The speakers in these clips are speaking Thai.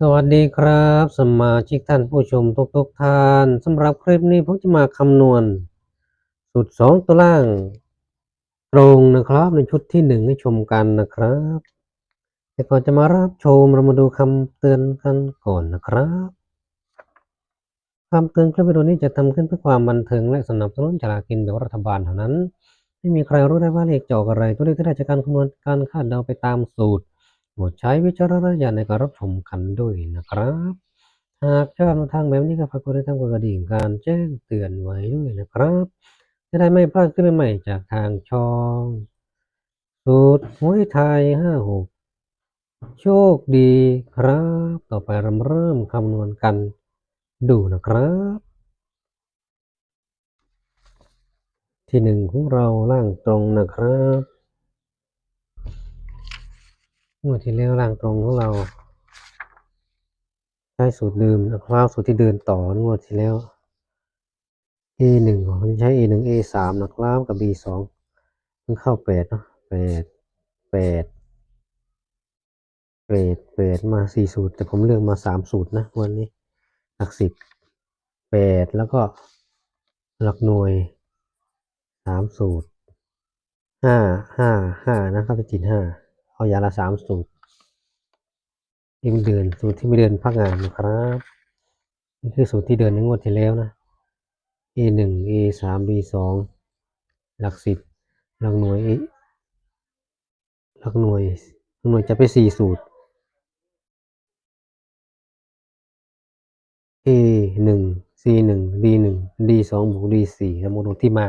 สวัสดีครับสมาชิกท่านผู้ชมทุกท่านสำหรับคลิปนี้ผมจะมาคำนวณสูตร2ตัวล่างตรงนะครับในชุดที่1ให้ชมกันนะครับแต่ก่อนจะมารับชมเรามาดูคำเตือนกันก่อนนะครับคำเตือนคลิปวิดีโอนี้จะทำขึ้นเพื่อความบันเทิงและสนับสนุนฉลากกินแบ่งรัฐบาลเท่านั้นไม่มีใครรู้ได้ว่าเลขจะออกอะไรตัวเลขที่ได้จากการคำนวณการคาดเดาไปตามสูตรโปรดใช้วิจารณญาณในการรับชมกันด้วยนะครับหากชอบแนวทางแบบนี้ก็ฝากกดติดตามกดกระดิ่งการแจ้งเตือนไว้ด้วยนะครับจะได้ไม่พลาดคลิปใหม่ๆจากทางช่องสูตรหวยไทย56โชคดีครับต่อไปเราเริ่มคำนวณกันดูนะครับที่หนึ่งของเราล่างตรงนะครับงวดที่แล้วล่างตรงของเราใช้สูตรเดิมนะครับสูตรที่เดินต่องวดที่แล้ว A1 ผมใช้ A1 A3 นะครับกับ B2 เพิ่งเข้า8เนาะ8 8 8มา4สูตรแต่ผมเลือกมา3สูตรนะวันนี้หลัก10 8แล้วก็หลักหน่วย3สูตร5 5 5นะครับจะติด5เอาอย่างละ3สูตรที่ไม่เดินสูตรที่ไม่เดินพักงานนะครับนี่คือสูตรที่เดินในงวดที่แล้วนะ A1 A3 B2 หลัก10หลักหน่วยหลักหน่วยจะไป4สูตร A1 C1 D1 D2 บวก D4 แล้วมาดูที่มา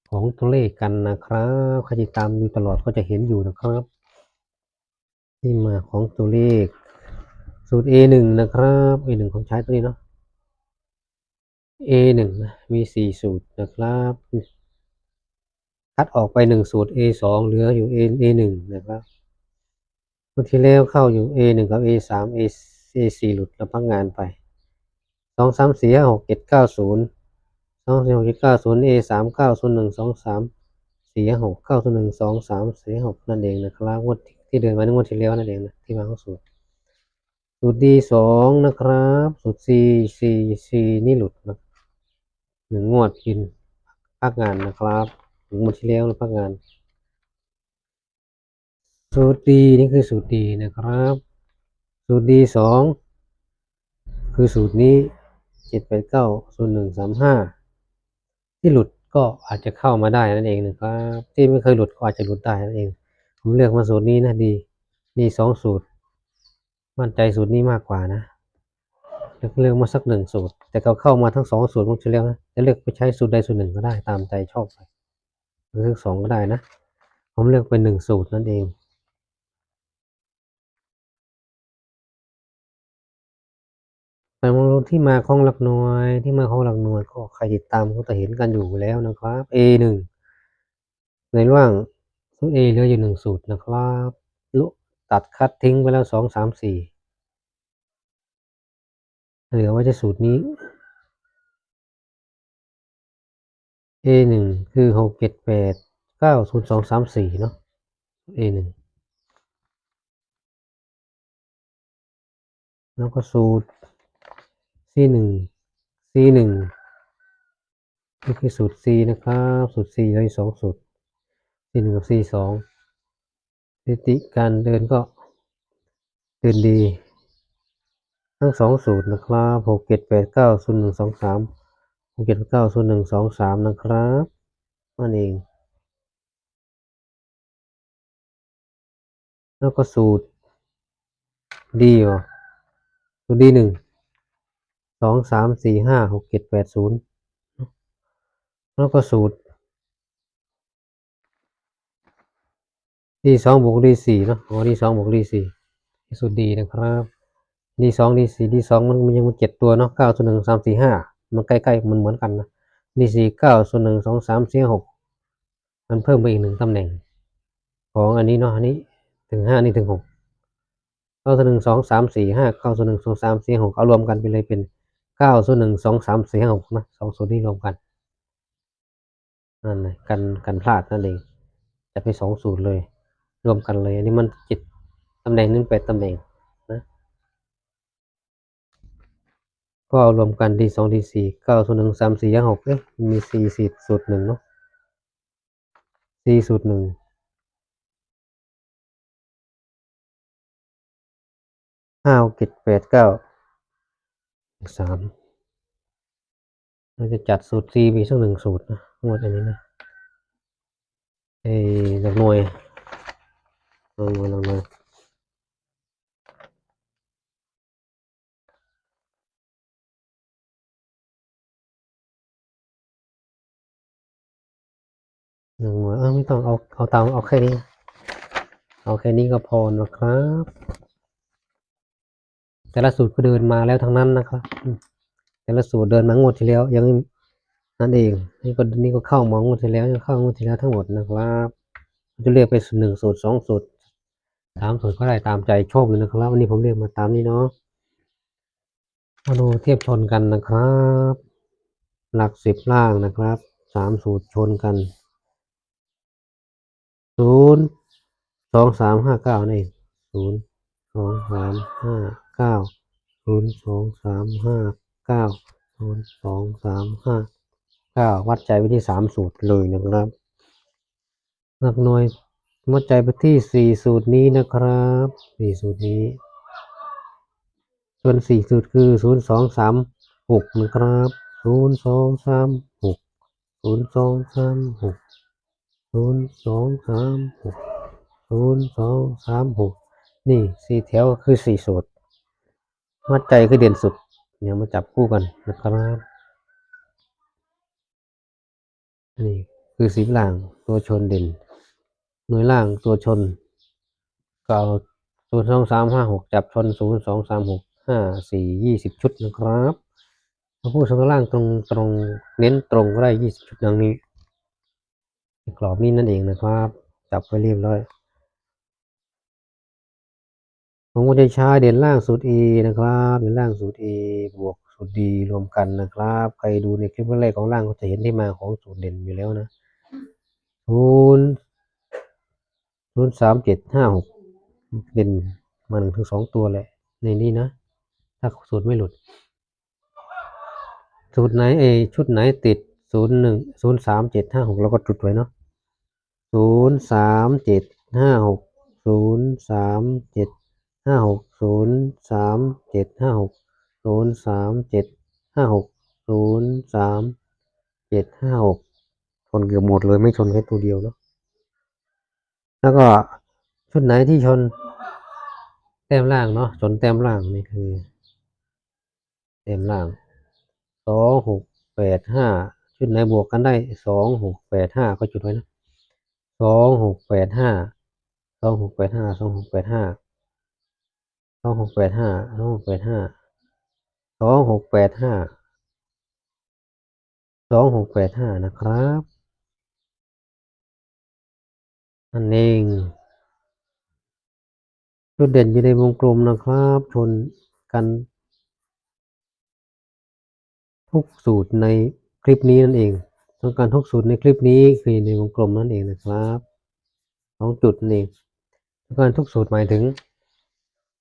ของตัวเลขกันนะครับใครติดตามอยู่ตลอดก็จะเห็นอยู่นะครับที่มาของตัวเลขสูตร A1 นะครับ A1 ผมใช้ตัวนี้เนาะ A1 มี4สูตรนะครับคัดออกไป1สูตร A2 เหลืออยู่ A1 นะครับงวดที่แล้วเข้าอยู่ A1 กับ A3 A4 หลุดแล้วพักงานไป2 3 4 5 6 7 9 0 2 4 6 7 9 0 A3 9 0 1 2 3 4 6 9 0 1 2 3 4 6นั่นเองนะครับงวดที่เดินมาในงวดที่แล้วนั่นเองนะที่มาของสูตรD2นะครับสูตร C นี่หลุดนะ1งวดกินพักงานนะครับงวดที่แล้วพักงานสูตร D นี่คือสูตร D นะครับสูตร D2 คือสูตรนี้7 8 9 0 1 3 5ที่หลุดก็อาจจะเข้ามาได้นั่นเองนะครับที่ไม่เคยหลุดก็อาจจะหลุดได้นั่นเองผมเลือกมาสูตรนี้นะดี2สูตรมั่นใจสูตรนี้มากกว่านะเลือกมาสัก1สูตรแต่เขาเข้ามาทั้ง2สูตรผมจะเลือกนะจะเลือกไปใช้สูตรใดสูตรหนึ่งก็ได้ตามใจชอบหรือทั้ง2ก็ได้นะผมเลือกเป็น1สูตรนั่นเองแต่มาดูที่มาของหลักหน่วยก็ใครติดตามก็จะเห็นกันอยู่แล้วนะครับ A1 ในระหว่างสูตร A เหลืออยู่1สูตรนะครับตัดคัดทิ้งไปแล้ว2 3 4เหลือไว้จะสูตรนี้ A1 คือ6 7 8 9 0 2 3 4เนาะ A1 แล้วก็สูตร C1 C1 นี่คือสูตร C นะครับสูตร C เหลืออยู่2สูตร C1 กับ C2 สถิติการเดินก็เดินดีทั้ง2สูตรนะครับ6 7 8 9 0 1 2 3 6 7 9 0 1 2 3นะครับนั่นเองแล้วก็สูตร D สูตร D1 2 3 4 5 6 7 8 0แล้วก็สูตร D2 บวก D4 เนาะD2 บวก D4 สูตร D นะครับ D2 D4 D2 มันยังมี7ตัวเนาะ9 0 1 3 4 5มันใกล้ๆมันเหมือนกันนะ D4 9 0 1 2 3 4 6มันเพิ่มไปอีก1ตำแหน่งของอันนี้เนาะอันนี้ถึง5นี่ถึง6 9 0 1 2 3 4 5 9 0 1 2 3 4 6เอารวมกันไปเลยเป็น9 0 1 2 3 4 5 6นะ2สูตรนี้รวมกันนั่นน่ะกันพลาดนั่นเองจัดไป2สูตรเลยรวมกันเลยอันนี้มัน7ตำแหน่งนึง8ตำแหน่งนะ ก็เอารวมกัน D2 D4 901 3 4 5 6เอ๊ะมี4สูตร1เนาะ4สูตร1 5 6 7 8 9 3เราจะจัดสูตร C มีสัก1สูตรนะงวดอันนี้นะหลักหน่วยหลักหน่วยไม่ต้องเอาแค่นี้ก็พอนะครับแต่ละสูตรก็เดินมาแล้วทั้งนั้นนะครับแต่ละสูตรเดินมางวดที่แล้วยังนั่นเองนี่ก็เข้ามางวดที่แล้วยังเข้างวดที่แล้วทั้งหมดนะครับจะเรียกไป1สูตร2สูตร3สูตรก็ได้ตามใจชอบเลยนะครับวันนี้ผมเรียกมาตามนี้เนาะมาดูเทียบชนกันนะครับหลัก10ล่างนะครับ3สูตรชนกัน0 2 3 5 9นี่0 2 3 5 9 0 2 3 5 9 0 2 3 5 9วัดใจไปที่3สูตรเลยนะครับหลักหน่วยวัดใจไปที่4สูตรนี้นะครับ4สูตรนี้ส่วน4สูตรคือ0 2 3 6นะครับ0 2 3 6 0 2 3 6 0 2 3 6 0 2 3 6นี่4แถวคือ4สูตรวัดใจคือเด่นสุดเดี๋ยวมาจับคู่กันนะครับนี่คือ10ล่างตัวชนเด่นหน่วยล่างตัวชนก็เอา0 2 3 5 6จับชน0 2 3 6 5 4 20ชุดนะครับมาพูดข้างล่างตรงเน้นตรงก็ได้20ชุดดังนี้กรอบนี้นั่นเองนะครับจับไปเรียบร้อยผมก็จะใช้เด่นล่างสูตร A นะครับเด่นล่างสูตร A บวกสูตร D รวมกันนะครับใครดูในคลิปแรกของล่างก็จะเห็นที่มาของสูตรเด่นอยู่แล้วนะ0 3 7 5 6เด่นมา1 ถึง 2ตัวแหละในนี้นะถ้าสูตรไม่หลุดสูตรไหนชุดไหนติด01 0 3 7 5 6เราก็จุดไว้เนาะ0 3 7 5 6 0 3 7 5 6 0 3 7 5 6 0 3 7 5 6 0 3 7 5 6ชนเกือบหมดเลยไม่ชนแค่ตัวเดียวเนาะแล้วก็ชุดไหนที่ชนแต้มล่างเนาะชนแต้มล่างนี่คือแต้มล่าง2 6 8 5ชุดไหนบวกกันได้2 6 8 5ก็จุดไว้นะ2 6 8 5 2 6 8 5 2 6 8 5 2 6 8 5 2 6 8 5 2 6 8 5 2 6 8 5นะครับนั่นเองจุดเด่นอยู่ในวงกลมนะครับชนกันทุกสูตรในคลิปนี้นั่นเองต้องการทุกสูตรในคลิปนี้คือในวงกลมนั่นเองนะครับ2จุดนั่นเองต้องการทุกสูตรหมายถึง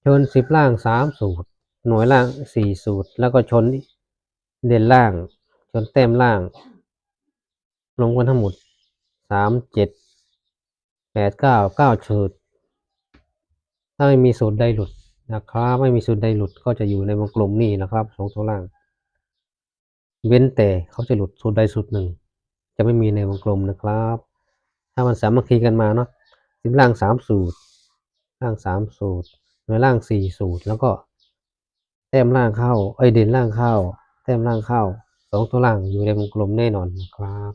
ชน10ล่าง3สูตรหน่วยล่าง4สูตรแล้วก็ชนเด่นล่างชนแต้มล่างลงกันทั้งหมด3 7 8 9 9สูตรถ้าไม่มีสูตรใดหลุดนะครับไม่มีสูตรใดหลุดก็จะอยู่ในวงกลมนี้นะครับ2ตัวล่างเว้นแต่เขาจะหลุดสูตรใดสูตรหนึ่งจะไม่มีในวงกลมนะครับถ้ามันสามัคคีกันมาเนาะ10ล่าง3สูตรล่าง3สูตรหน่วยล่าง4สูตรแล้วก็แต้มล่างเข้าเด่นล่างเข้าแต้มล่างเข้า2ตัวล่างอยู่ในวงกลมแน่นอนนะครับ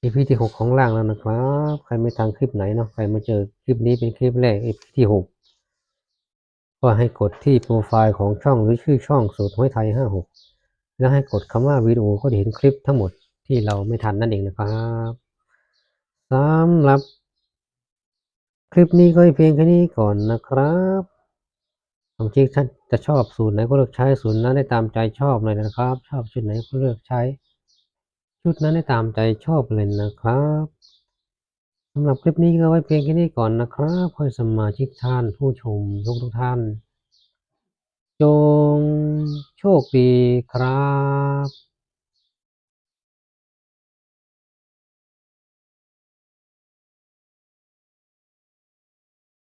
EP ที่6ของล่างแล้วนะครับใครไม่ทันคลิปไหนเนาะใครมาเจอคลิปนี้เป็นคลิปแรก EP ที่6ก็ให้กดที่โปรไฟล์ของช่องหรือชื่อช่องสูตรหวยไทย56แล้วให้กดคำว่าวิดีโอก็จะเห็นคลิปทั้งหมดที่เราไม่ทันนั่นเองนะครับสำหรับคลิปนี้ก็เพียงแค่นี้ก่อนนะครับบางทีท่านจะชอบสูตรไหนก็เลือกใช้สูตรนั้นได้ตามใจชอบเลยนะครับชอบชุดไหนก็เลือกใช้ชุดนั้นได้ตามใจชอบเลยนะครับสำหรับคลิปนี้ก็ไว้เพียงแค่นี้ก่อนนะครับขอให้สมาชิกท่านผู้ชมทุกท่านจง ชคดีครับ